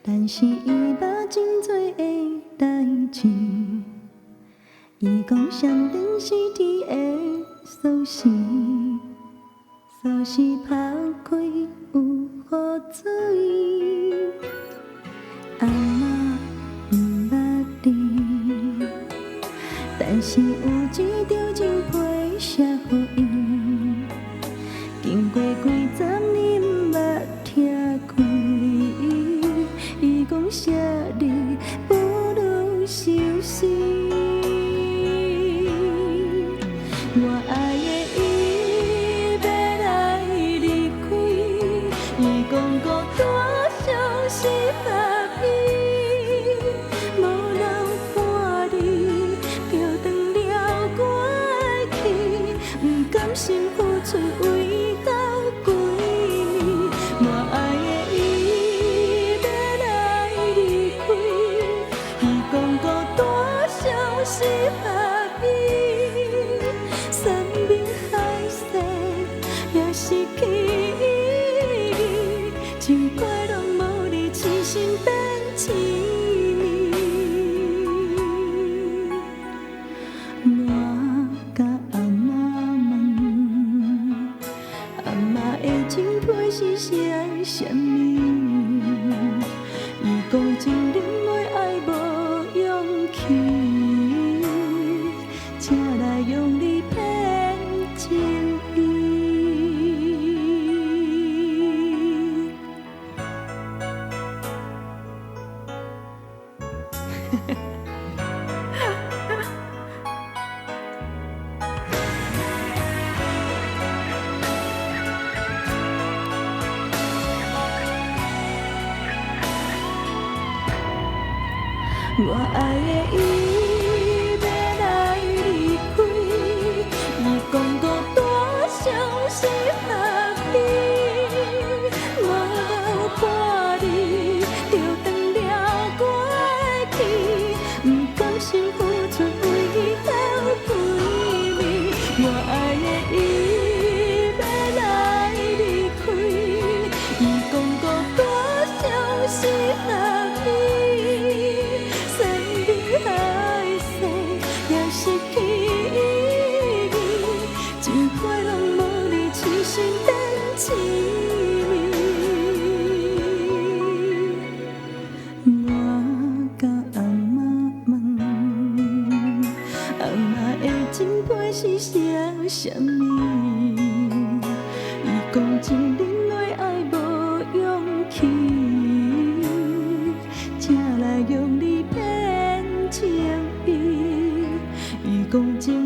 但是伊捌真多的代志，伊讲相恋是天的锁匙，锁匙拍开有雨水。阿嬷毋捌你，但是有一张情批写予伊，经过几十年毋捌听开。伊讲写你不如收拾，我爱的伊要来离开，伊讲孤单像是合意，无人伴你，就断了我的气，不甘心付出为到几年，我爱的伊要来离开，伊讲孤单像是合意，山明海誓也失去意义，情歌拢无你，痴心变痴迷。我甲阿嬷问，阿嬷的情批是写啥物？伊讲真忍耐爱无勇气，才来用你骗情意。我爱的伊要来离开，伊讲孤单像是合意，无人伴你，就断了我的气，不甘心付出为了几年。我爱的伊要来离开，伊讲孤单像是合意。失去意义，情歌拢无你，痴心变痴迷。我甲阿嬷问，阿嬷的情批是写啥物？伊讲真忍耐爱无勇气，才来用你骗情意。伊讲真